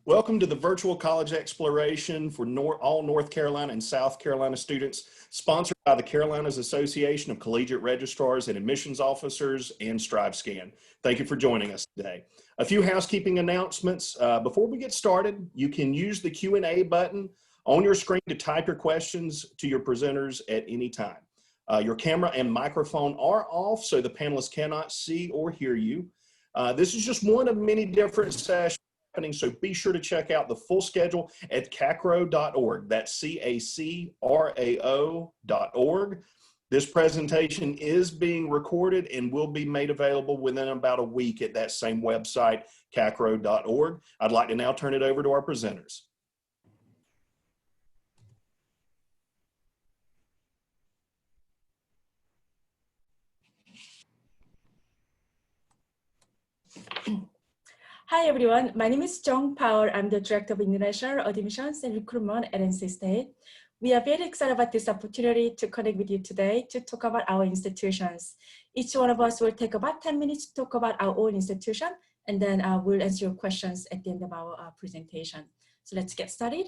Welcome to the virtual college exploration for all North Carolina and South Carolina students, sponsored by the Carolinas Association of Collegiate Registrars and Admissions Officers and StriveScan. Thank you for joining us today. A few housekeeping announcements. Before we get started, you can use the Q&A button on your screen to type your questions to your presenters at any time. Your camera and microphone are off, so the panelists cannot see or hear you. This is just one of many different sessions, so be sure to check out the full schedule at CACRAO.org. That's CACRAO.org. This presentation is being recorded and will be made available within about a week at that same website, CACRAO.org. I'd like to now turn it over to our presenters. Hi everyone, my name is Jung Power. I'm the Director of International Admissions and Recruitment at NC State. We are very excited about this opportunity to connect with you today to talk about our institutions. Each one of us will take about 10 minutes to talk about our own institution, and then we'll answer your questions at the end of our presentation. So let's get started.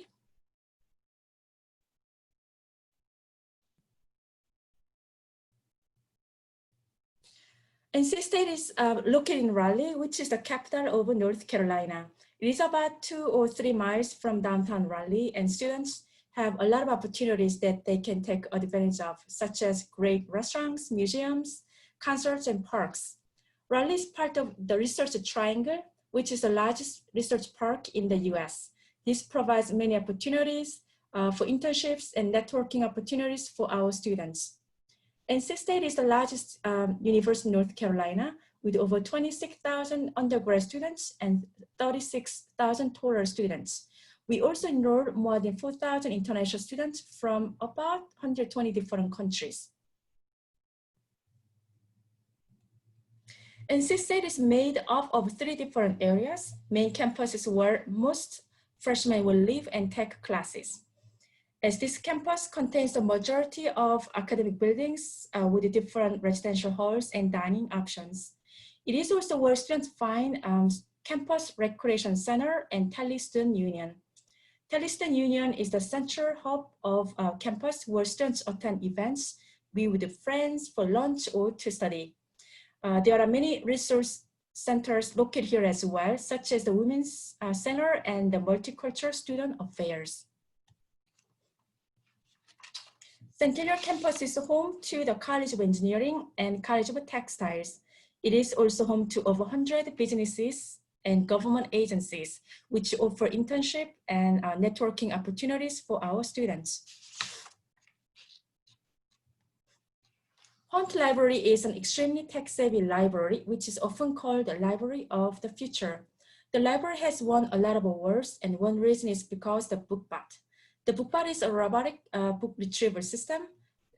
NC State is located in Raleigh, which is the capital of North Carolina. It is about 2 or 3 miles from downtown Raleigh, and students have a lot of opportunities that they can take advantage of, such as great restaurants, museums, concerts, and parks. Raleigh is part of the Research Triangle, which is the largest research park in the US. This provides many opportunities for internships and networking opportunities for our students. NC State is the largest university in North Carolina with over 26,000 undergrad students and 36,000 total students. We also enrolled more than 4,000 international students from about 120 different countries. NC State is made up of 3 different areas. Main campus is where most freshmen will live and take classes. As this campus contains the majority of academic buildings with different residential halls and dining options. It is also where students find Campus Recreation Center and Tele Student Union. Tele Student Union is the central hub of campus where students attend events, be with friends for lunch or to study. There are many resource centers located here as well, such as the Women's Center and the Multicultural Student Affairs. Centennial Campus is home to the College of Engineering and College of Textiles. It is also home to over 100 businesses and government agencies, which offer internship and networking opportunities for our students. Hunt Library is an extremely tech-savvy library, which is often called the library of the future. The library has won a lot of awards, and one reason is because the BookBot. The BookBot is a robotic book retrieval system,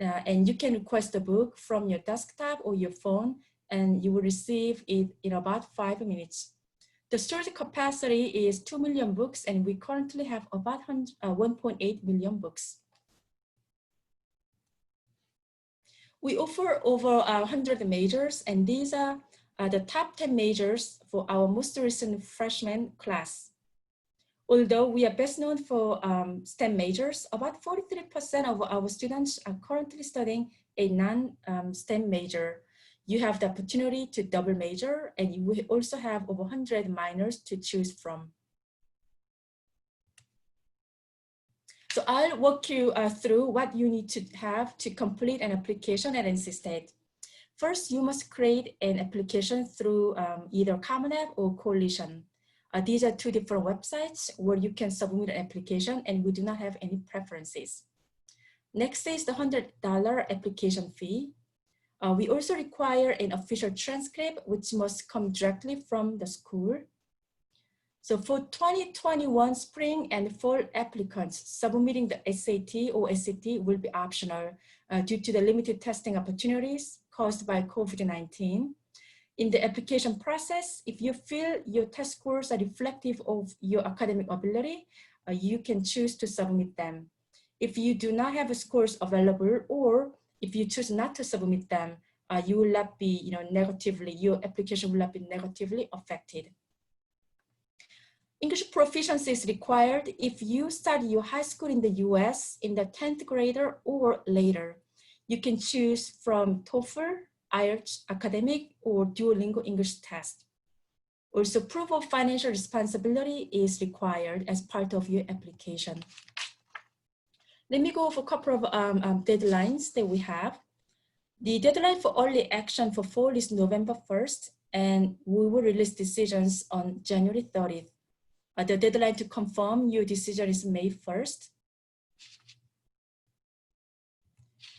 and you can request a book from your desktop or your phone, and you will receive it in about 5 minutes. The storage capacity is 2 million books, and we currently have about 1.8 million books. We offer over 100 majors, and these are the top 10 majors for our most recent freshman class. Although we are best known for STEM majors, about 43% of our students are currently studying a non-STEM major. You have the opportunity to double major, and you will also have over 100 minors to choose from. So I'll walk you through what you need to have to complete an application at NC State. First, you must create an application through either Common App or Coalition. These are 2 different websites where you can submit an application, and we do not have any preferences. Next is the $100 application fee. We also require an official transcript, which must come directly from the school. So for 2021 spring and fall applicants, submitting the SAT or SAT will be optional due to the limited testing opportunities caused by COVID-19. In the application process, if you feel your test scores are reflective of your academic ability, you can choose to submit them. If you do not have scores available, or if you choose not to submit them, you will not be, your application will not be negatively affected. English proficiency is required if you study your high school in the US in the 10th grader or later. You can choose from TOEFL, IELTS, academic, or Duolingo English test. Also, proof of financial responsibility is required as part of your application. Let me go over a couple of deadlines that we have. The deadline for early action for fall is November 1st, and we will release decisions on January 30th. The deadline to confirm your decision is May 1st.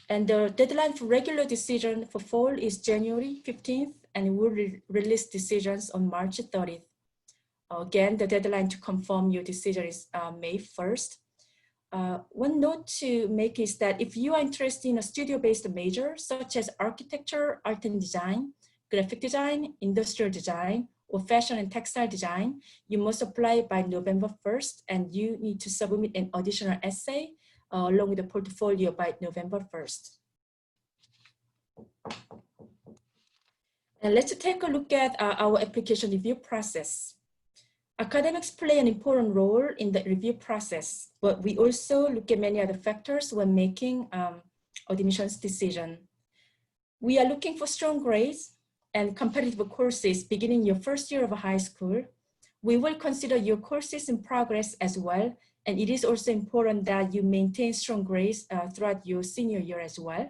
And the deadline for regular decision for fall is January 15th, and we'll release decisions on March 30th. Again, the deadline to confirm your decision is May 1st. One note to make is that if you are interested in a studio-based major, such as architecture, art and design, graphic design, industrial design, or fashion and textile design, you must apply by November 1st, and you need to submit an additional essay along with the portfolio by November 1st. And let's take a look at our application review process. Academics play an important role in the review process, but we also look at many other factors when making admissions decision. We are looking for strong grades and competitive courses beginning your first year of high school. We will consider your courses in progress as well, and it is also important that you maintain strong grades throughout your senior year as well.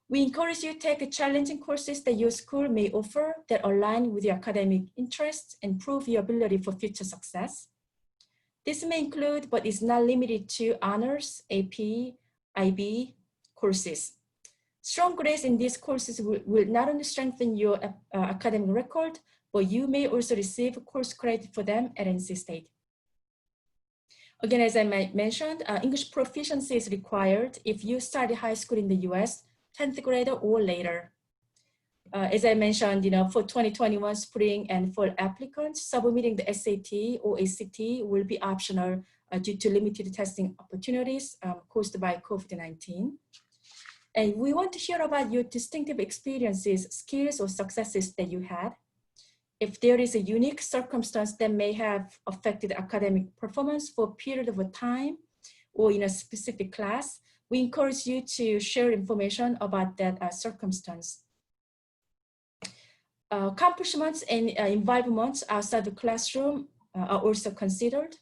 We encourage you to take challenging courses that your school may offer that align with your academic interests and prove your ability for future success. This may include, but is not limited to, honors, AP, IB courses. Strong grades in these courses will not only strengthen your academic record, but you may also receive course credit for them at NC State. Again, as I mentioned, English proficiency is required if you study high school in the US, 10th grader or later. As I mentioned, for 2021 spring and fall applicants, submitting the SAT or ACT will be optional due to limited testing opportunities caused by COVID-19. And we want to hear about your distinctive experiences, skills, or successes that you had. If there is a unique circumstance that may have affected academic performance for a period of time or in a specific class, we encourage you to share information about that circumstance. Accomplishments and involvements outside the classroom are also considered.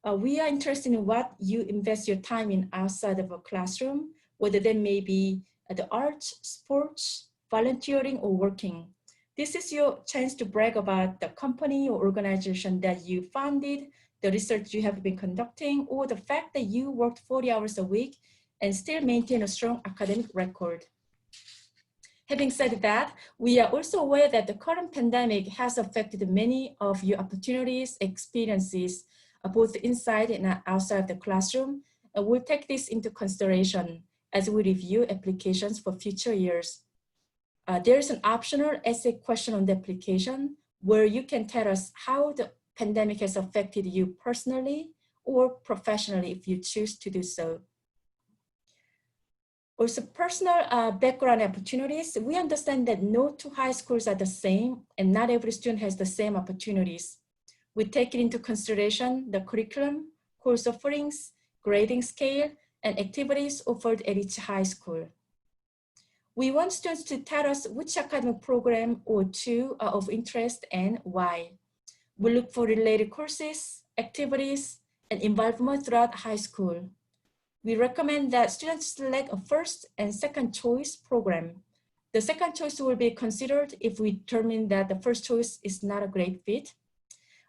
We are interested in what you invest your time in outside of a classroom, whether that may be the arts, sports, volunteering, or working. This is your chance to brag about the company or organization that you founded, the research you have been conducting, or the fact that you worked 40 hours a week and still maintain a strong academic record. Having said that, we are also aware that the current pandemic has affected many of your opportunities, experiences, both inside and outside the classroom, and we'll take this into consideration as we review applications for future years. There is an optional essay question on the application where you can tell us how the pandemic has affected you personally or professionally if you choose to do so. Also, personal background opportunities. We understand that no two high schools are the same and not every student has the same opportunities. We take into consideration the curriculum, course offerings, grading scale, and activities offered at each high school. We want students to tell us which academic program or two are of interest and why. We look for related courses, activities, and involvement throughout high school. We recommend that students select a first and second choice program. The second choice will be considered if we determine that the first choice is not a great fit.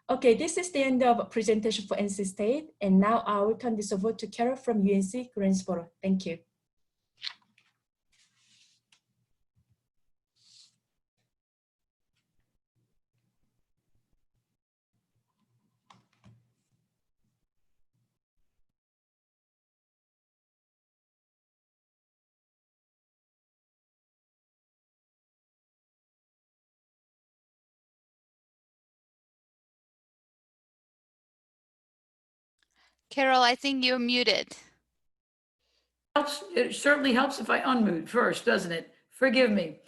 Okay, this is the end of presentation for NC State. And now I will turn this over to Carol from UNC Greensboro. Thank you. Carol, I think you're muted. It certainly helps if I unmute first, doesn't it? Forgive me.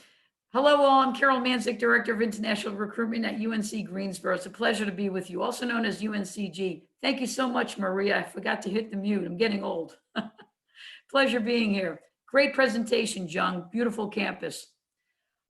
Hello all, I'm Carol Manzik, Director of International Recruitment at UNC Greensboro. It's a pleasure to be with you, also known as UNCG. Thank you so much, Maria. I forgot to hit the mute. I'm getting old. Pleasure being here. Great presentation, Jung. Beautiful campus.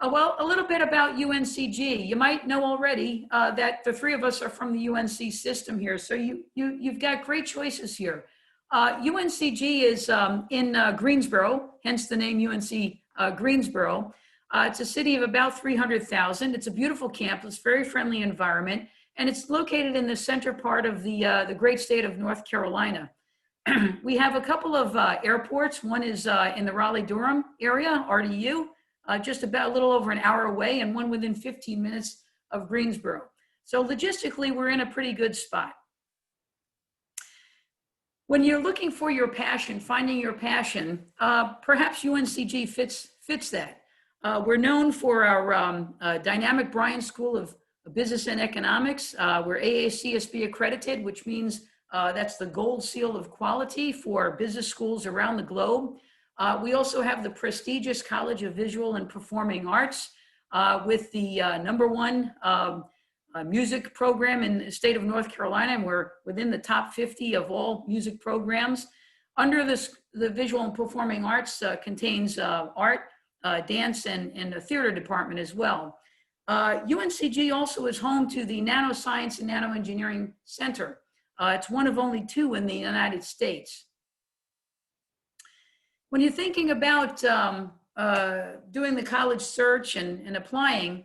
Well, a little bit about UNCG. You might know already that the three of us are from the UNC system here, so you've got great choices here. UNCG is in Greensboro, hence the name UNC Greensboro. It's a city of about 300,000. It's a beautiful campus, very friendly environment, and it's located in the center part of the great state of North Carolina. We have a couple of airports. One is in the Raleigh-Durham area, RDU, just about a little over an hour away, and one within 15 minutes of Greensboro. So logistically, we're in a pretty good spot. When you're looking for your passion, finding your passion, perhaps UNCG fits that. We're known for our dynamic Bryan School of Business and Economics. We're AACSB accredited, which means that's the gold seal of quality for business schools around the globe. We also have the prestigious College of Visual and Performing Arts with the #1 music program in the state of North Carolina, and we're within the top 50 of all music programs. Under this, the Visual and Performing Arts contains art, dance, and a theater department as well. UNCG also is home to the Nanoscience and Nanoengineering Center. It's one of only 2 in the United States. When you're thinking about doing the college search and applying,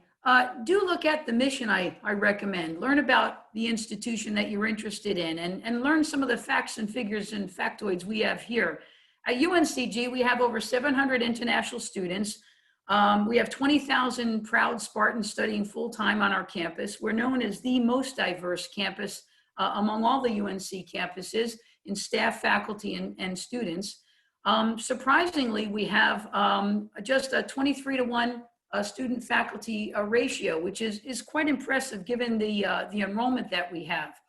do look at the mission I recommend. Learn about the institution that you're interested in and learn some of the facts and figures and factoids we have here. At UNCG, we have over 700 international students. We have 20,000 proud Spartans studying full-time on our campus. We're known as the most diverse campus among all the UNC campuses in staff, faculty, and students. Surprisingly, we have just a 23-to-1 student faculty ratio, which is quite impressive given the enrollment that we have.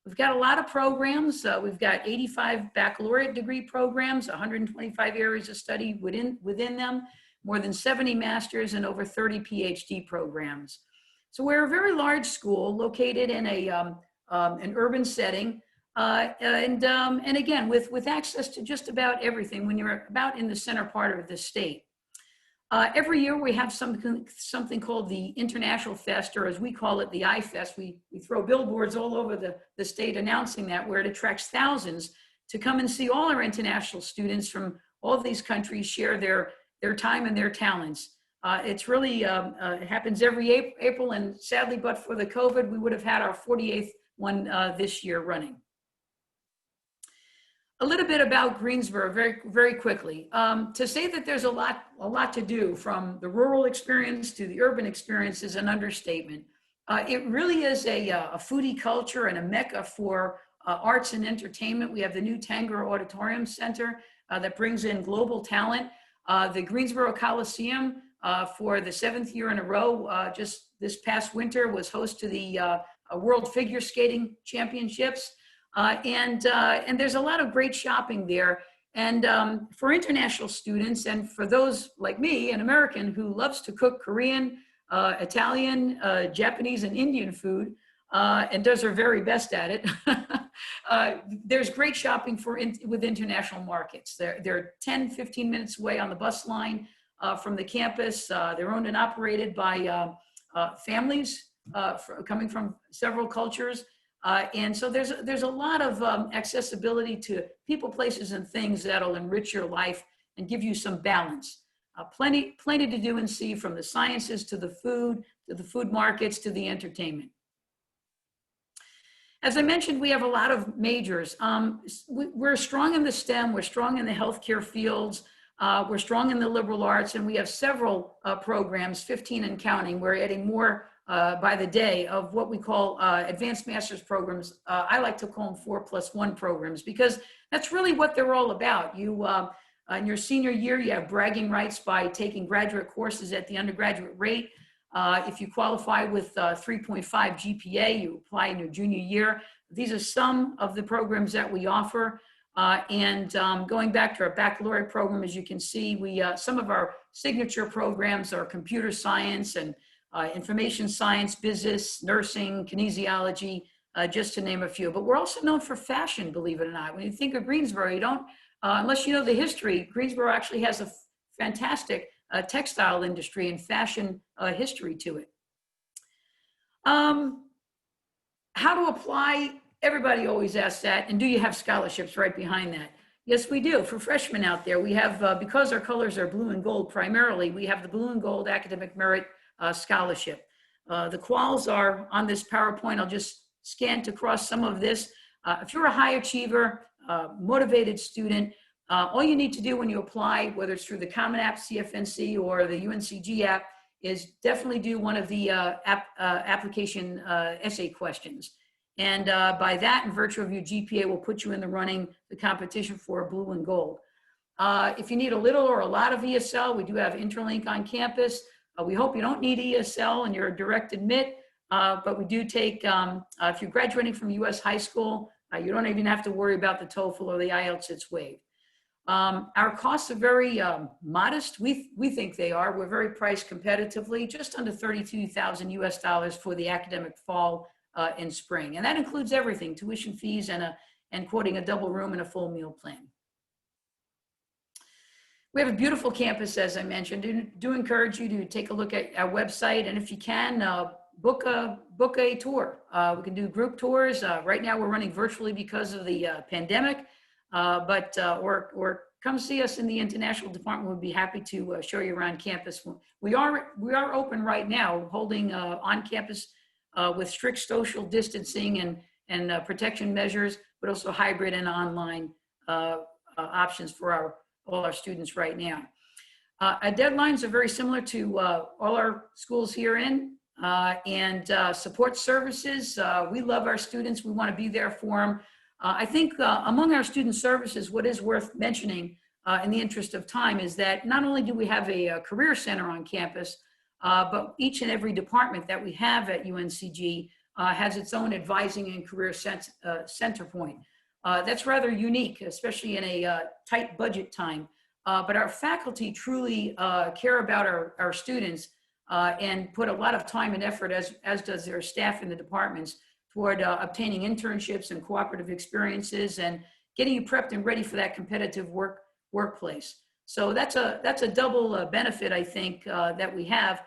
We've got a lot of programs. We've got 85 baccalaureate degree programs, 125 areas of study within them, more than 70 masters, and over 30 PhD programs. So we're a very large school located in an urban setting, and again, with access to just about everything when you're about in the center part of the state. Every year we have something called the International Fest, or as we call it, the iFest. We throw billboards all over the state announcing that, where it attracts thousands to come and see all our international students from all of these countries share their time and their talents. It's really, it happens every April, and sadly, but for the COVID, we would have had our 48th one this year running. A little bit about Greensboro very, very quickly. To say that there's a lot to do from the rural experience to the urban experience is an understatement. It really is a foodie culture and a mecca for arts and entertainment. We have the new Tanger Auditorium Center that brings in global talent. The Greensboro Coliseum for the 7th year in a row, just this past winter, was host to the World Figure Skating Championships. And there's a lot of great shopping there. And for international students, and for those like me, an American who loves to cook Korean, Italian, Japanese, and Indian food, and does her very best at it, there's great shopping with international markets. They're 10, 15 minutes away on the bus line from the campus. They're owned and operated by families coming from several cultures. And so there's a lot of accessibility to people, places, and things that'll enrich your life and give you some balance. Plenty to do and see, from the sciences to the food markets to the entertainment. As I mentioned, we have a lot of majors. We're strong in the STEM, we're strong in the healthcare fields, we're strong in the liberal arts, and we have several programs, 15 and counting. We're adding more by the day of what we call advanced master's programs. I like to call them 4+1 programs, because that's really what they're all about. You, in your senior year, you have bragging rights by taking graduate courses at the undergraduate rate. If you qualify with 3.5 GPA, you apply in your junior year. These are some of the programs that we offer. Going back to our baccalaureate program, as you can see, some of our signature programs are computer science and information science, business, nursing, kinesiology, just to name a few. But we're also known for fashion, believe it or not. When you think of Greensboro, you don't, unless you know the history, Greensboro actually has a fantastic textile industry and fashion history to it. How to apply? Everybody always asks that. And do you have scholarships right behind that? Yes, we do. For freshmen out there, we have, because our colors are blue and gold primarily, we have the Blue and Gold Academic Merit Scholarship. The quals are on this PowerPoint. I'll just scan to cross some of this. If you're a high achiever, motivated student, all you need to do when you apply, whether it's through the Common App, CFNC, or the UNCG app, is definitely do one of the application essay questions. And by that, in virtue of your GPA, will put you in the running, the competition for blue and gold. If you need a little or a lot of ESL, we do have Interlink on campus. We hope you don't need ESL and you're a direct admit, but we do take, if you're graduating from US high school, you don't even have to worry about the TOEFL or the IELTS, it's waived. Our costs are very modest. We think they are. We're very priced competitively, just under $32,000 US for the academic fall and spring. And that includes everything, tuition fees and quoting a double room and a full meal plan. We have a beautiful campus, as I mentioned. Do encourage you to take a look at our website. And if you can, book a tour. We can do group tours. Right now we're running virtually because of the pandemic. Or come see us in the international department. We'd be happy to show you around campus. We are open right now, holding on campus with strict social distancing and protection measures, but also hybrid and online options for all our students right now. Our deadlines are very similar to all our schools here and support services. We love our students. We want to be there for them. I think among our student services, what is worth mentioning in the interest of time is that not only do we have a career center on campus, but each and every department that we have at UNCG has its own advising and career center point. That's rather unique, especially in a tight budget time. But our faculty truly care about our students and put a lot of time and effort, as does their staff in the departments, toward obtaining internships and cooperative experiences and getting you prepped and ready for that competitive workplace. So that's a double benefit, I think, that we have.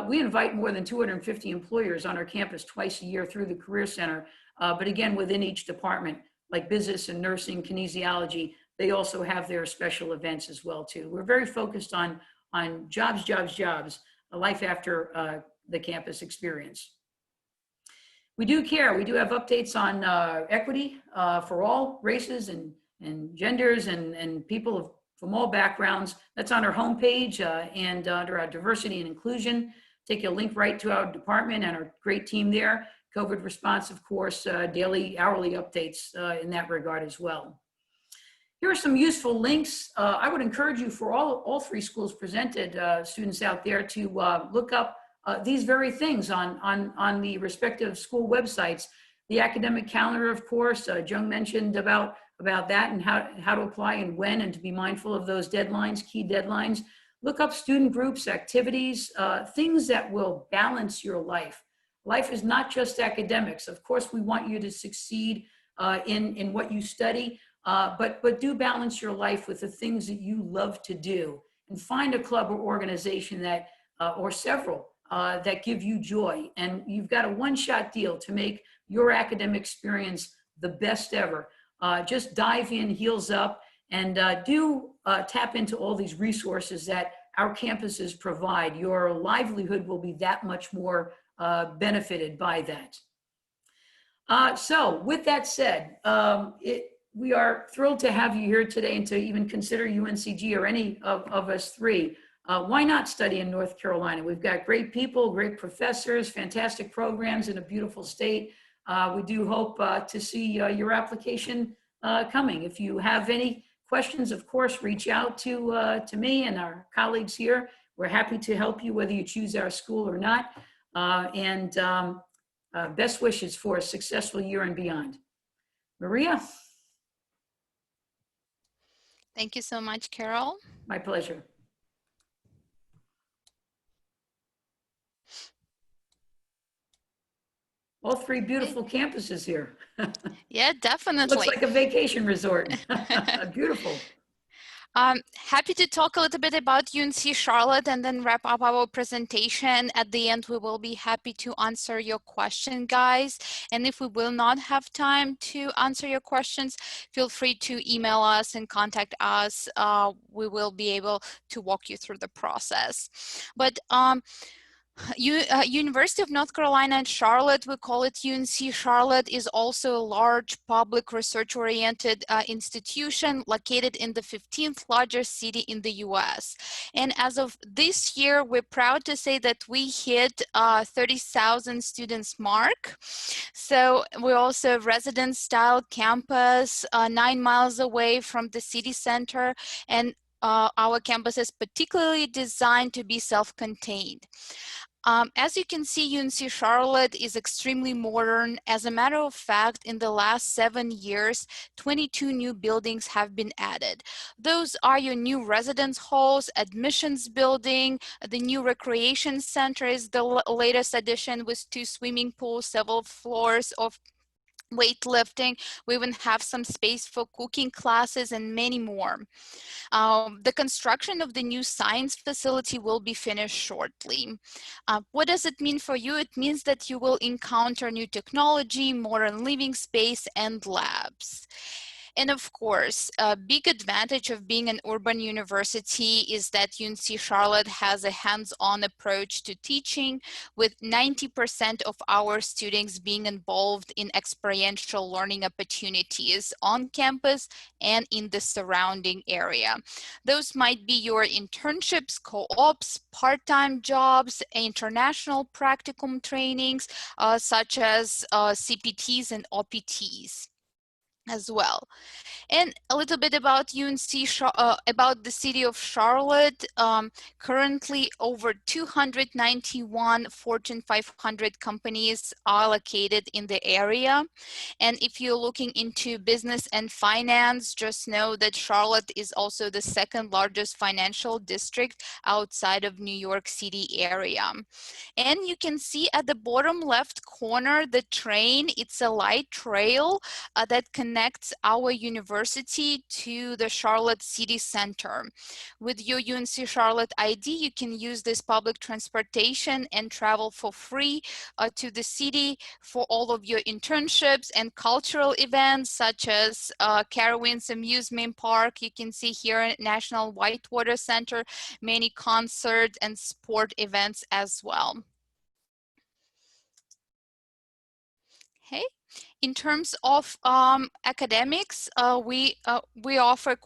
We invite more than 250 employers on our campus twice a year through the Career Center, but again, within each department, like business and nursing, kinesiology, they also have their special events as well, too. We're very focused on jobs, a life after the campus experience. We do care. We do have updates on equity for all races and genders and people from all backgrounds. That's on our homepage and under our diversity and inclusion. Take a link right to our department and our great team there. COVID response, of course, daily, hourly updates in that regard as well. Here are some useful links. I would encourage you for all three schools presented, students out there, to look up these very things on the respective school websites. The academic calendar, of course, Jung mentioned about that and how to apply and when, and to be mindful of those deadlines, key deadlines. Look up student groups, activities, things that will balance your life. Life is not just academics. Of course, we want you to succeed in what you study, but do balance your life with the things that you love to do, and find a club or organization that, or several, that give you joy. And you've got a one-shot deal to make your academic experience the best ever. Just dive in, heels up, and do tap into all these resources that our campuses provide. Your livelihood will be that much more benefited by that. So with that said, we are thrilled to have you here today and to even consider UNCG or any of us three. Why not study in North Carolina? We've got great people, great professors, fantastic programs in a beautiful state. We do hope to see your application coming. If you have any questions, of course, reach out to me and our colleagues here. We're happy to help you whether you choose our school or not. Best wishes for a successful year and beyond. Maria? Thank you so much, Carol. My pleasure. All three beautiful campuses here. Yeah, Looks definitely. like a vacation resort. Beautiful. Happy to talk a little bit about UNC Charlotte and then wrap up our presentation. At the end, we will be happy to answer your question, guys. And if we will not have time to answer your questions, feel free to email us and contact us. We will be able to walk you through the process. But University of North Carolina in Charlotte, we call it UNC Charlotte, is also a large public research-oriented institution located in the 15th largest city in the US. And as of this year, we're proud to say that we hit 30,000 students mark. So we're also a residence-style campus 9 miles away from the city center, and our campus is particularly designed to be self-contained. As you can see, UNC Charlotte is extremely modern. As a matter of fact, in the last 7 years, 22 new buildings have been added. Those are your new residence halls, admissions building, the new recreation center is the latest addition with 2 swimming pools, several floors of weightlifting. We even have some space for cooking classes and many more. The construction of the new science facility will be finished shortly. What does it mean for you? It means that you will encounter new technology, modern living space, and labs. And of course, a big advantage of being an urban university is that UNC Charlotte has a hands-on approach to teaching, with 90% of our students being involved in experiential learning opportunities on campus and in the surrounding area. Those might be your internships, co-ops, part-time jobs, international practicum trainings, such as CPTs and OPTs as well. And a little bit about about the city of Charlotte. Currently, over 291 Fortune 500 companies are located in the area. And if you're looking into business and finance, just know that Charlotte is also the second largest financial district outside of New York City area. And you can see at the bottom left corner, the train. It's a light trail that connects our university to the Charlotte City Center. With your UNC Charlotte ID, you can use this public transportation and travel for free to the city for all of your internships and cultural events, such as Carowinds Amusement Park. You can see here at National Whitewater Center, many concert and sport events as well. Okay. In terms of academics, we offer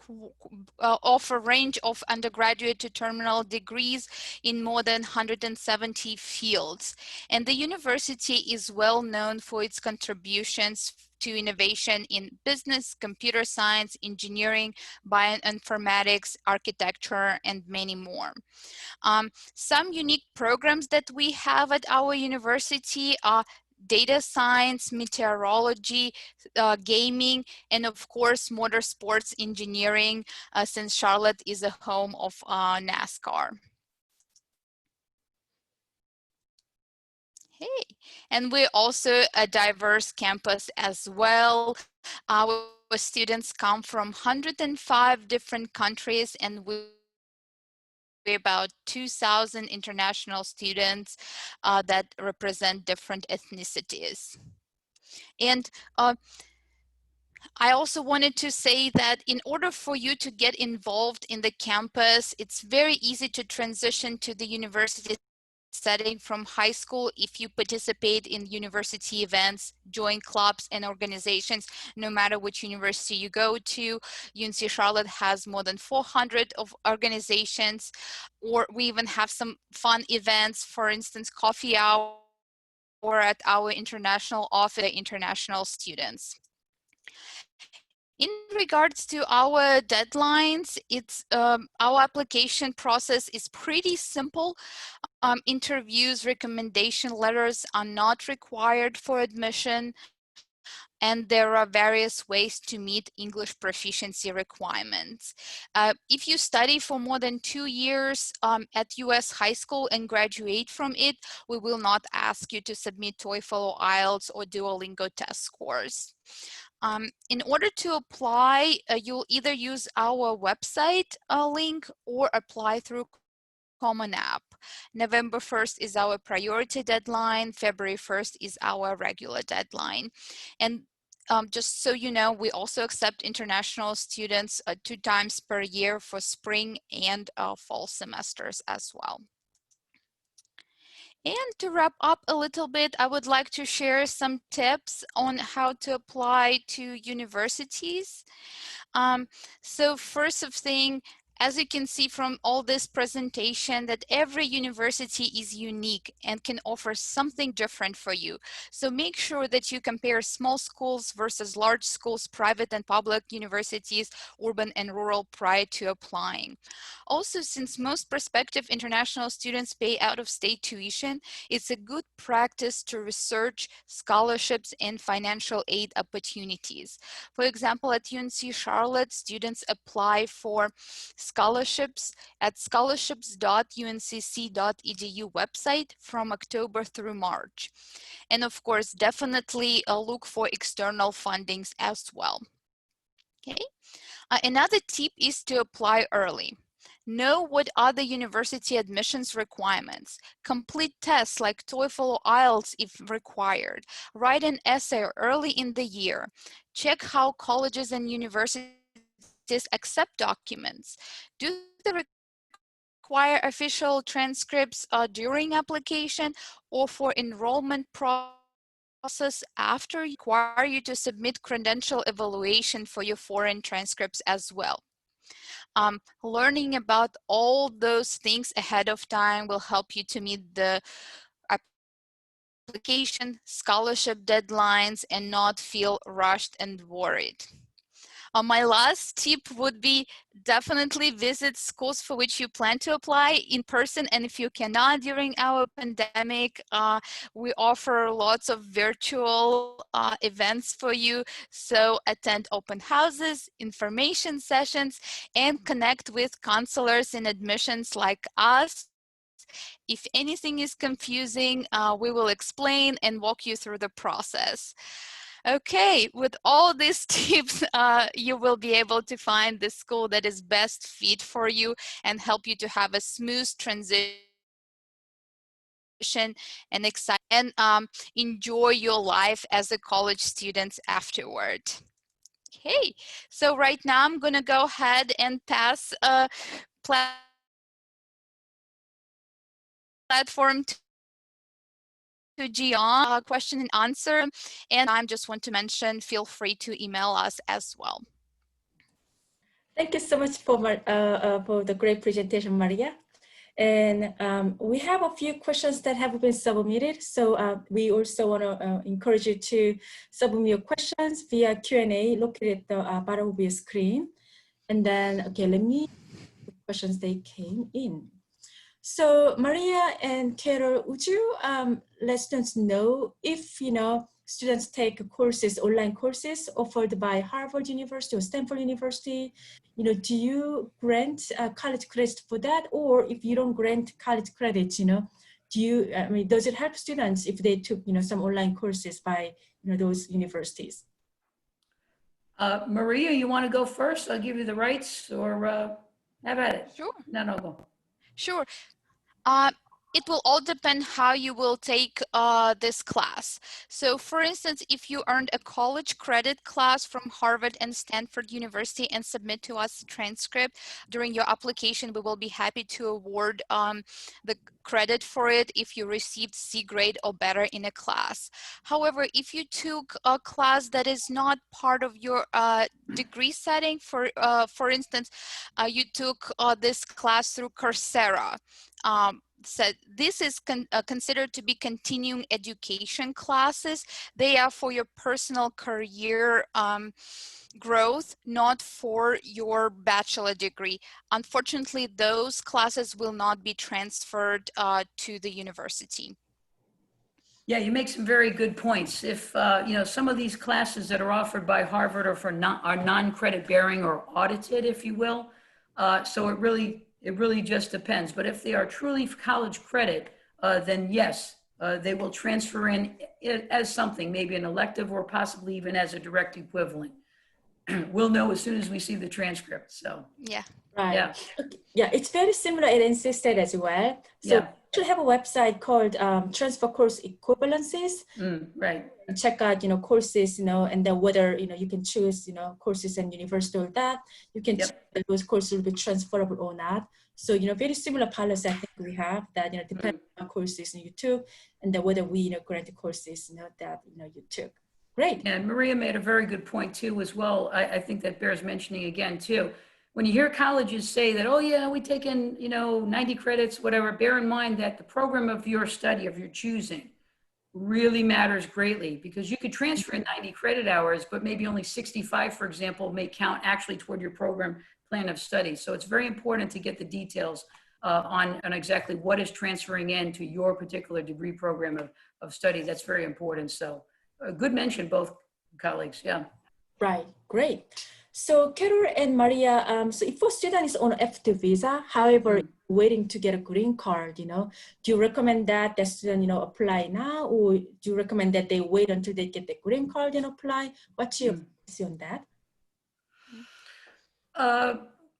a range of undergraduate to terminal degrees in more than 170 fields. And the university is well known for its contributions to innovation in business, computer science, engineering, bioinformatics, architecture, and many more. Some unique programs that we have at our university are data science, meteorology, gaming, and of course, motorsports engineering, since Charlotte is a home of NASCAR. Hey, and we're also a diverse campus as well. Our students come from 105 different countries, and we're about 2,000 international students that represent different ethnicities. And I also wanted to say that in order for you to get involved in the campus, it's very easy to transition to the university setting from high school if you participate in university events, join clubs and organizations, no matter which university you go to. UNC Charlotte has more than 400 of organizations, or we even have some fun events, for instance, coffee hour at our international office, international students. In regards to our deadlines, our application process is pretty simple. Interviews, recommendation letters are not required for admission. and there are various ways to meet English proficiency requirements. If you study for more than 2 years at US high school and graduate from it, we will not ask you to submit TOEFL or IELTS or Duolingo test scores. In order to apply, you'll either use our website link or apply through Common App. November 1st is our priority deadline. February 1st is our regular deadline. And just so you know, we also accept international students 2 times per year for spring and fall semesters as well. And to wrap up a little bit, I would like to share some tips on how to apply to universities. So first of thing, as you can see from all this presentation, that every university is unique and can offer something different for you. So make sure that you compare small schools versus large schools, private and public universities, urban and rural, prior to applying. Also, since most prospective international students pay out-of-state tuition, it's a good practice to research scholarships and financial aid opportunities. For example, at UNC Charlotte, students apply for scholarships at scholarships.uncc.edu website from October through March. And of course, definitely look for external fundings as well. Okay. Another tip is to apply early. Know what are the university admissions requirements. Complete tests like TOEFL or IELTS if required. Write an essay early in the year. Check how colleges and universities accept documents. Do they require official transcripts during application or for enrollment process after? Require you to submit credential evaluation for your foreign transcripts as well. Learning about all those things ahead of time will help you to meet the application, scholarship deadlines, and not feel rushed and worried. My last tip would be definitely visit schools for which you plan to apply in person. And if you cannot during our pandemic, we offer lots of virtual events for you. So attend open houses, information sessions, and connect with counselors in admissions like us. If anything is confusing, we will explain and walk you through the process. Okay, with all these tips, you will be able to find the school that is best fit for you and help you to have a smooth transition and enjoy your life as a college student afterward. Okay, so right now I'm gonna go ahead and pass a platform to Gian, question and answer. And I just want to mention, feel free to email us as well. Thank you so much for the great presentation, Maria. And we have a few questions that have been submitted. So we also want to encourage you to submit your questions via Q&A located at the bottom of your screen. And then, okay, let me the questions they came in. So Maria and Carol, would you let students know if, students take courses, online courses offered by Harvard University or Stanford University, do you grant college credits for that? Or if you don't grant college credits, does it help students if they took, some online courses by, those universities? Maria, you want to go first? I'll give you the rights, or have at it. Sure. No, go. Sure. It will all depend how you will take this class. So for instance, if you earned a college credit class from Harvard and Stanford University and submit to us a transcript during your application, we will be happy to award the credit for it if you received C grade or better in a class. However, if you took a class that is not part of your degree setting, for instance, you took this class through Coursera, so this is considered to be continuing education classes. They are for your personal career growth, not for your bachelor degree. Unfortunately, those classes will not be transferred to the university. Yeah, you make some very good points. If, some of these classes that are offered by Harvard are non-credit bearing or audited, if you will. So it really just depends. But if they are truly college credit, then yes, they will transfer in as something, maybe an elective or possibly even as a direct equivalent. We'll know as soon as we see the transcript. So, Yeah. Right. yeah. Okay. Yeah, it's very similar at NC State as well. So Yeah. we have a website called Transfer Course Equivalencies. Right. Check out, courses, and then whether, you can choose, courses and university or that. You can check that those courses will be transferable or not. So, very similar policy I think we have that, depending on courses you took and then whether we, grant the courses, that, you took. Great. And Maria made a very good point too as well. I think that bears mentioning again too. When you hear colleges say that, oh yeah, we take in, 90 credits, whatever, bear in mind that the program of your study, of your choosing, really matters greatly because you could transfer in 90 credit hours, but maybe only 65, for example, may count actually toward your program plan of study. So it's very important to get the details on exactly what is transferring in to your particular degree program of study. That's very important. So a good mention, both colleagues. Yeah. Right. Great. So Carol and Maria, so if a student is on F2 visa, however, waiting to get a green card, do you recommend that the student, apply now, or do you recommend that they wait until they get the green card and apply? What's your policy on that?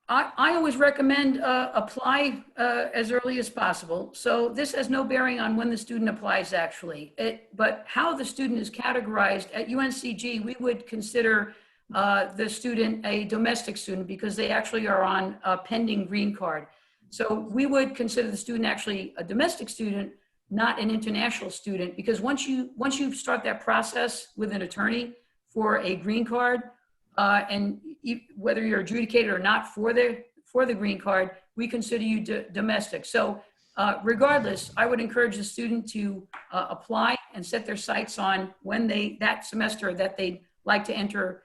I always recommend apply as early as possible. So this has no bearing on when the student applies actually, but how the student is categorized at UNCG, we would consider the student a domestic student because they actually are on a pending green card. So we would consider the student actually a domestic student, not an international student, because once you start that process with an attorney for a green card, and whether you're adjudicated or not for the green card, we consider you domestic. So regardless, I would encourage the student to apply and set their sights on when that semester that they'd like to enter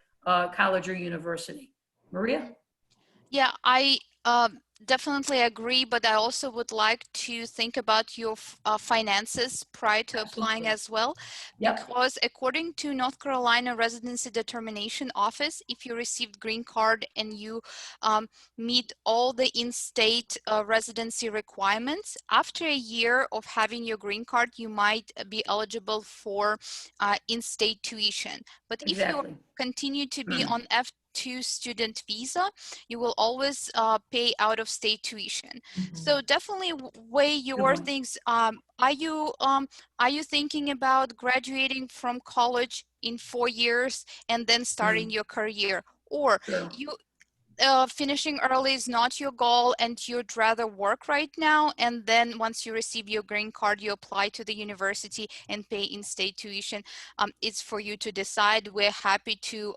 college or university. Maria? Yeah, I definitely agree, but I also would like to think about your finances prior to applying as well, because according to North Carolina Residency Determination Office, if you received green card and you meet all the in-state residency requirements, after a year of having your green card, you might be eligible for in-state tuition. But if you continue to be on F2 student visa, you will always pay out-of-state tuition. So definitely weigh your things. Are you thinking about graduating from college in 4 years and then starting your career, or you finishing early is not your goal and you'd rather work right now, and then once you receive your green card you apply to the university and pay in-state tuition? It's for you to decide. We're happy to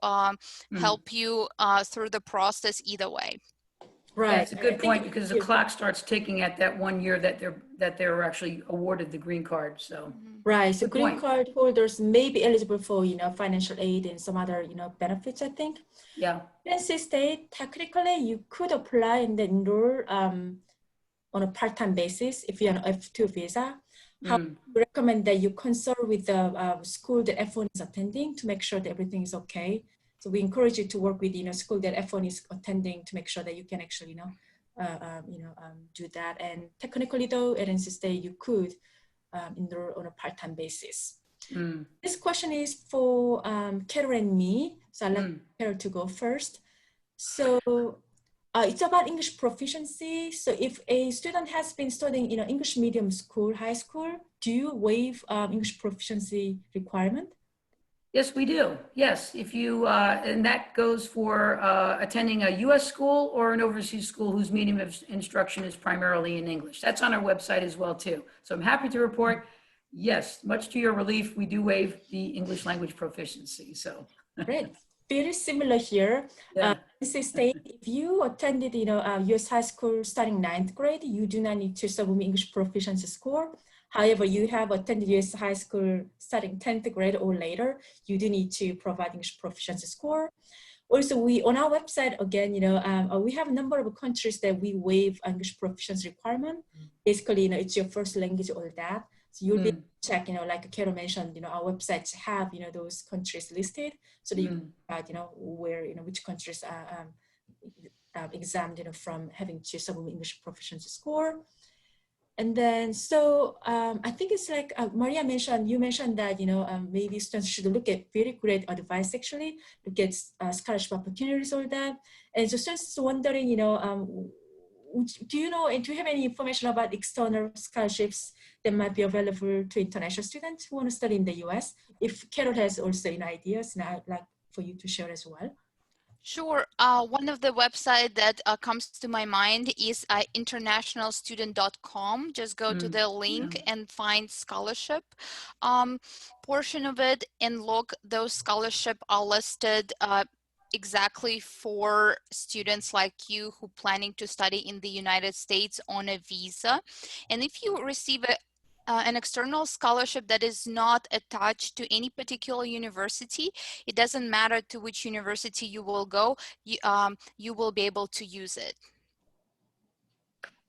help you through the process either way. Right. That's a good point because the clock starts ticking at that 1 year that they're actually awarded the green card. So right. So green card holders may be eligible for financial aid and some other benefits, I think. Yeah. NC State, technically you could apply and then enroll on a part-time basis if you're on F2 visa. However, we recommend that you consult with the school that F1 is attending to make sure that everything is okay. So we encourage you to work with school that F1 is attending to make sure that you can actually do that. And technically though, at NC State you could enroll on a part-time basis. This question is for Carol and me, so I'll let Carol to go first. So it's about English proficiency. So if a student has been studying in an English medium school, high school, do you waive English proficiency requirement? Yes, we do. Yes, if you, and that goes for attending a U.S. school or an overseas school whose medium of instruction is primarily in English. That's on our website as well, too. So I'm happy to report, yes, much to your relief, we do waive the English language proficiency. So great. Very similar here. NC State, if you attended, U.S. high school starting 9th grade, you do not need to submit English proficiency score. However, you have attended U.S. high school starting 10th grade or later, you do need to provide English proficiency score. Also, on our website, again, we have a number of countries that we waive English proficiency requirement. Basically, it's your first language or that. So you'll be able to check, like Carol mentioned, our websites have, those countries listed, so that you can where, which countries are exempt, from having to submit English proficiency score. And then, so I think it's like Maria mentioned, you mentioned that, maybe students should look at very great advice, actually, look at scholarship opportunities, all that. And so students wondering, do you know, and do you have any information about external scholarships that might be available to international students who want to study in the US? If Carol has also ideas, and I'd like for you to share as well. Sure. One of the websites that comes to my mind is internationalstudent.com. Just go to the link and find scholarship portion of it, and look, those scholarships are listed exactly for students like you who planning to study in the United States on a visa. And if you receive an external scholarship that is not attached to any particular university, it doesn't matter to which university you will go, you will be able to use it.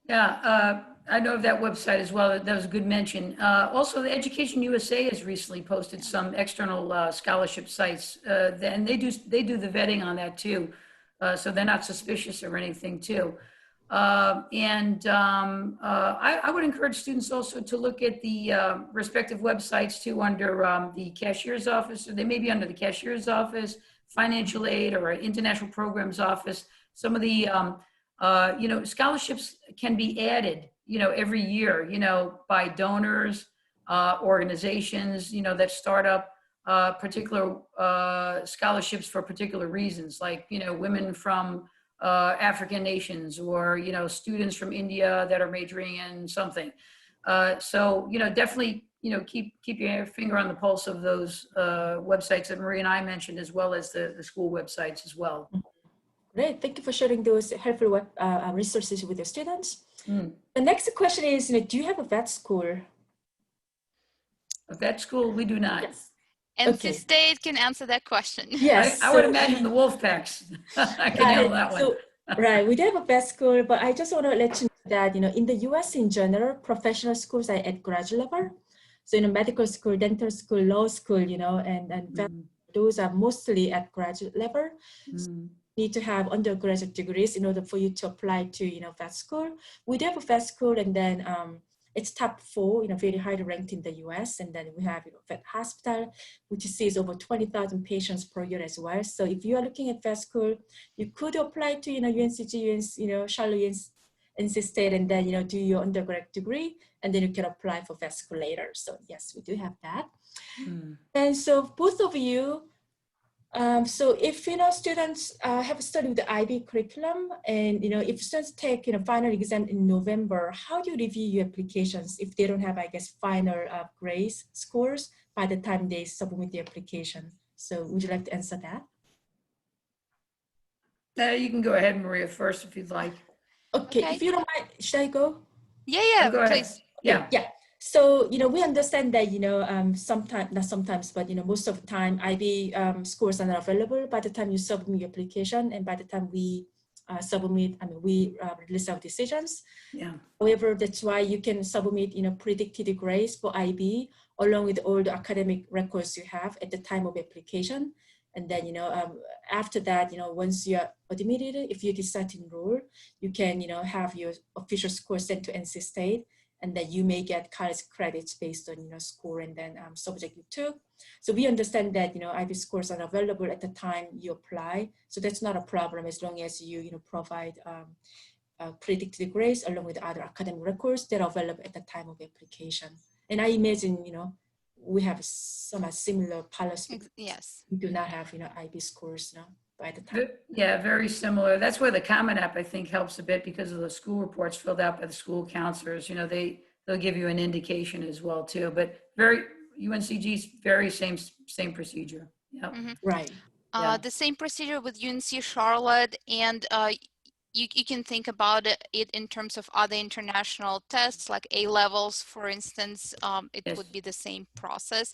Yeah, I know of that website as well. That was a good mention. Also, the Education USA has recently posted some external scholarship sites, and they do the vetting on that too, so they're not suspicious or anything too. I would encourage students also to look at the respective websites too, under the cashier's office, or they may be under the cashier's office, financial aid, or international programs office. Some of the scholarships can be added, every year, by donors, organizations, that start up particular scholarships for particular reasons, like, women from African nations, or, students from India that are majoring in something. So, definitely, keep your finger on the pulse of those websites that Maria and I mentioned, as well as the school websites as well. Great, thank you for sharing those helpful web, resources with your students. The next question is, do you have a vet school? A vet school, we do not. Yes. NC State can answer that question. Yes. I would imagine the wolf packs. I can handle that one. So, right, we do have a vet school, but I just want to let you know that, in the US in general, professional schools are at graduate level. So, medical school, dental school, law school, and vet, those are mostly at graduate level. So need to have undergraduate degrees in order for you to apply to, vet school. We do have a vet school, and then it's top 4, very highly ranked in the US. And then we have, vet hospital, which sees over 20,000 patients per year as well. So if you are looking at vet school, you could apply to, UNCG, Charlotte, NC State, and then, do your undergraduate degree, and then you can apply for vet school later. So yes, we do have that. And so both of you, so if, students have studied with the IB curriculum, and, if students take, final exam in November, how do you review your applications if they don't have, I guess, final grades scores by the time they submit the application? So would you like to answer that? You can go ahead, Maria, first, if you'd like. Okay. If you don't mind, should I go? Yeah, go ahead. please. Yeah. So, we understand that, sometimes, not sometimes, but, most of the time, IB scores are not available by the time you submit your application, and by the time we submit, we release our decisions. Yeah. However, that's why you can submit, predicted grades for IB, along with all the academic records you have at the time of application. And then, after that, once you're admitted, if you decide to enroll, you can, have your official score sent to NC State, and then you may get college credits based on, score and then subject you took. So we understand that, IB scores are available at the time you apply. So that's not a problem as long as you, provide predicted grades along with other academic records that are available at the time of application. And I imagine, we have some similar policy. Yes. We do not have, IB scores, by the time. Yeah, very similar. That's where the Common App, I think, helps a bit because of the school reports filled out by the school counselors. They'll give you an indication as well too. But UNCG's very same procedure. Yeah. Right. Yeah. The same procedure with UNC Charlotte, and you can think about it in terms of other international tests like A-levels, for instance. It Yes. would be the same process.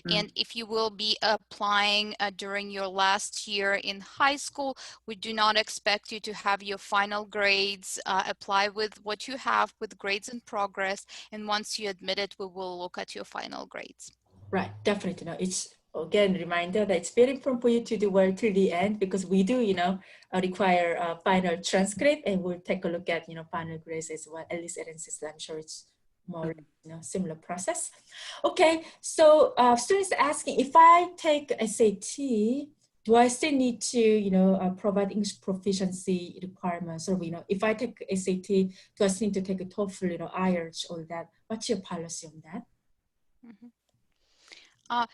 Mm. And if you will be applying during your last year in high school, we do not expect you to have your final grades. Apply with what you have with grades in progress. And once you admit it, we will look at your final grades. Right, definitely. No, it's again a reminder that it's very important for you to do well till the end, because we do, require a final transcript, and we'll take a look at, final grades as well. At least at NCST, I'm sure it's more, similar process. Okay, so students are asking, if I take SAT, do I still need to, provide English proficiency requirements? Or, if I take SAT, do I still need to take a TOEFL, IELTS, all that? What's your policy on that? Mm-hmm.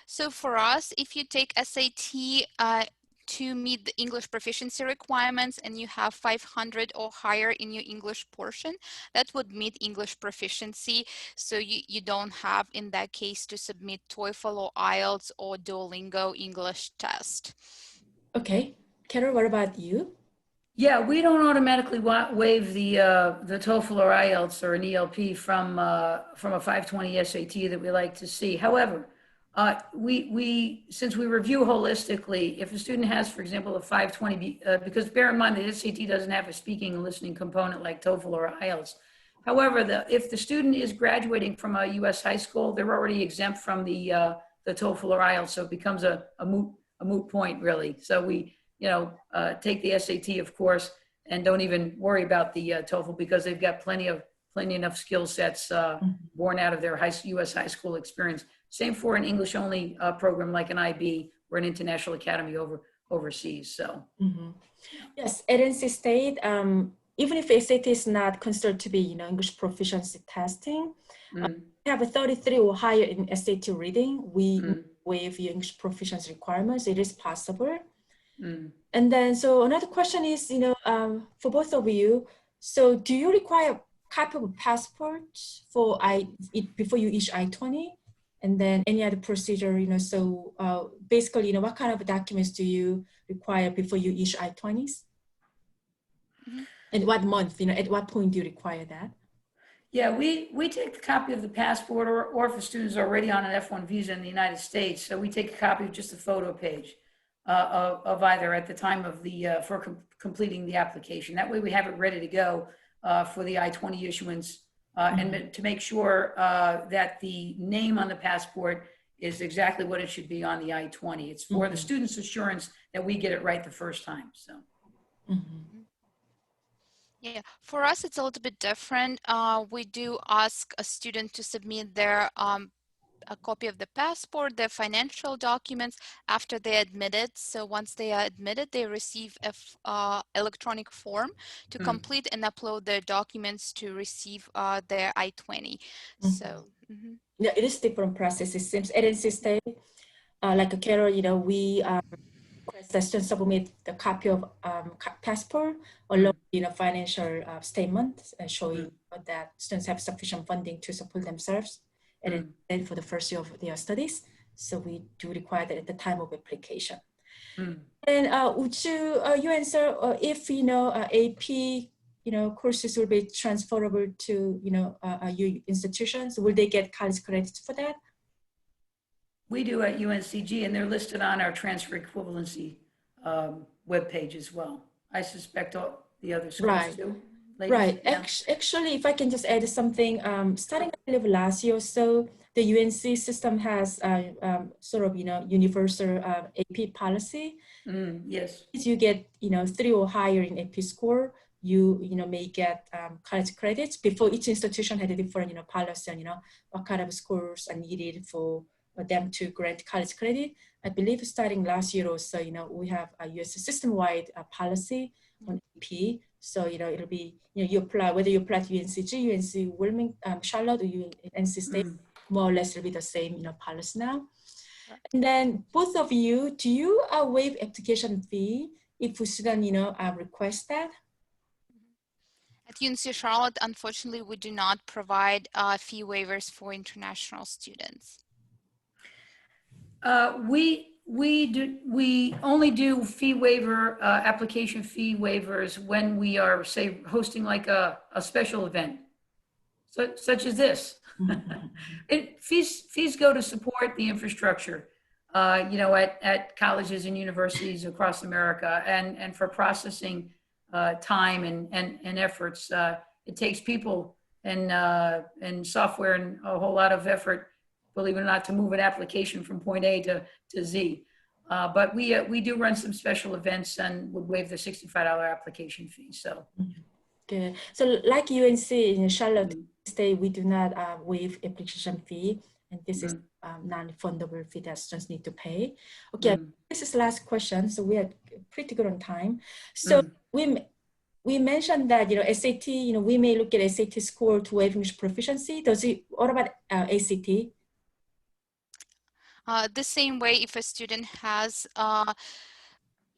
So for us, if you take SAT to meet the English proficiency requirements and you have 500 or higher in your English portion, that would meet English proficiency. So you don't have, in that case, to submit TOEFL or IELTS or Duolingo English test. Okay. Carol, what about you? Yeah, we don't automatically waive the TOEFL or IELTS or an ELP from a 520 SAT that we like to see. However, since we review holistically, if a student has, for example, a 520, because bear in mind the SAT doesn't have a speaking and listening component like TOEFL or IELTS. However, if the student is graduating from a U.S. high school, they're already exempt from the TOEFL or IELTS, so it becomes a moot point, really. So we take the SAT, of course, and don't even worry about the TOEFL, because they've got plenty enough skill sets born out of their U.S. high school experience. Same for an English-only program like an IB or an international academy overseas. So, yes, at NC State, even if SAT is not considered to be, English proficiency testing, we have a 33 or higher in SAT reading. We waive your English proficiency requirements. It is possible. And then, so another question is, for both of you, so do you require a copy of a passport before you issue I-20? And then any other procedure, so basically, what kind of documents do you require before you issue I-20s? And what month, at what point do you require that? Yeah, we take a copy of the passport, or if a student's already on an F1 visa in the United States, so we take a copy of just a photo page of either at the time of for completing the application. That way we have it ready to go for the I-20 issuance. And to make sure that the name on the passport is exactly what it should be on the I-20. It's for the student's assurance that we get it right the first time. So. Yeah, for us, it's a little bit different. We do ask a student to submit their a copy of the passport, their financial documents after they admitted. So once they are admitted, they receive a electronic form to complete and upload their documents to receive their I-20. So yeah, it is different process. It seems at NC State, like Carol, we request that students submit the copy of passport along with financial statement showing that students have sufficient funding to support themselves and for the first year of their studies. So we do require that at the time of application. And would you answer if AP courses will be transferable to your institutions? Will they get college credits for that? We do at UNCG, and they're listed on our transfer equivalency webpage as well. I suspect all the other schools do. Ladies? Right. Yeah. Actually, if I can just add something, starting I believe last year or so, the UNC system has sort of universal AP policy. Yes. If you get 3 or higher in AP score, you may get college credits. Before, each institution had a different policy on what kind of scores are needed for them to grant college credit. I believe starting last year or so, we have a US system-wide policy on AP. So, it'll be, you apply, whether you apply to UNCG, UNC Wilmington, Charlotte, or NC State, more or less it'll be the same, policy now. And then both of you, do you waive application fee if a student, request that? At UNC Charlotte, unfortunately, we do not provide fee waivers for international students. we only do fee waiver, application fee waivers when we are, say, hosting like a special event, such as this. Fees go to support the infrastructure, at colleges and universities across America, and for processing time and efforts. It takes people and software and a whole lot of effort, believe it or not, to move an application from point A to Z. But we do run some special events and would waive the $65 application fee. So. Good. So like UNC in Charlotte State, we do not waive application fee, and this is non-refundable fee that students need to pay. Okay, this is the last question. So we are pretty good on time. So we mentioned that, SAT, we may look at SAT score to waive English proficiency. What about ACT? The same way, if a student has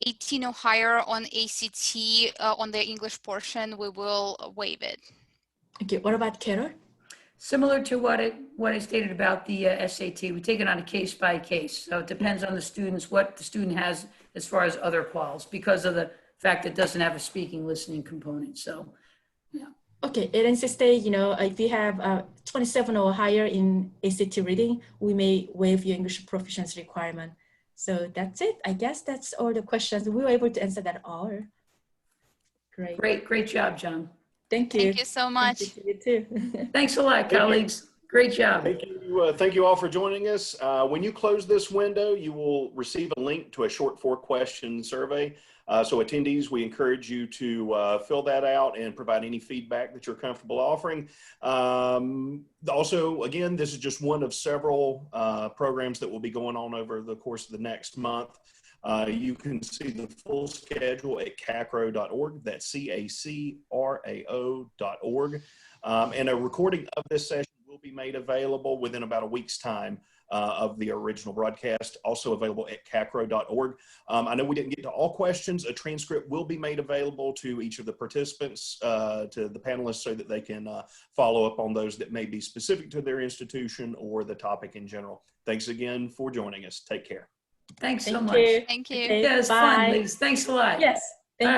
18 or higher on ACT on their English portion, we will waive it. Okay, what about CACRAO? Similar to what I stated about the SAT, we take it on a case by case. So it depends on the students, what the student has as far as other quals, because of the fact it doesn't have a speaking, listening component. So, yeah. Okay, at NC State, if you have 27 or higher in ACT reading, we may waive your English proficiency requirement. So that's it. I guess that's all the questions. We were able to answer that all. Great. Great job, John. Thank you. Thank you so much. Thank you too. Thanks a lot, colleagues. Great job. Thank you all for joining us. When you close this window, you will receive a link to a short 4-question survey. So attendees, we encourage you to fill that out and provide any feedback that you're comfortable offering. Also, again, this is just one of several programs that will be going on over the course of the next month. You can see the full schedule at CACRAO.org. That's CACRAO.org. And a recording of this session will be made available within about a week's time of the original broadcast, also available at CACRAO.org. I know we didn't get to all questions. A transcript will be made available to each of the participants, to the panelists, so that they can follow up on those that may be specific to their institution or the topic in general. Thanks again for joining us. Take care. Thanks so Thank much. you. Thank you. Okay, Yeah, it's bye. fun, Liz. Thanks a lot. Yes, thank you.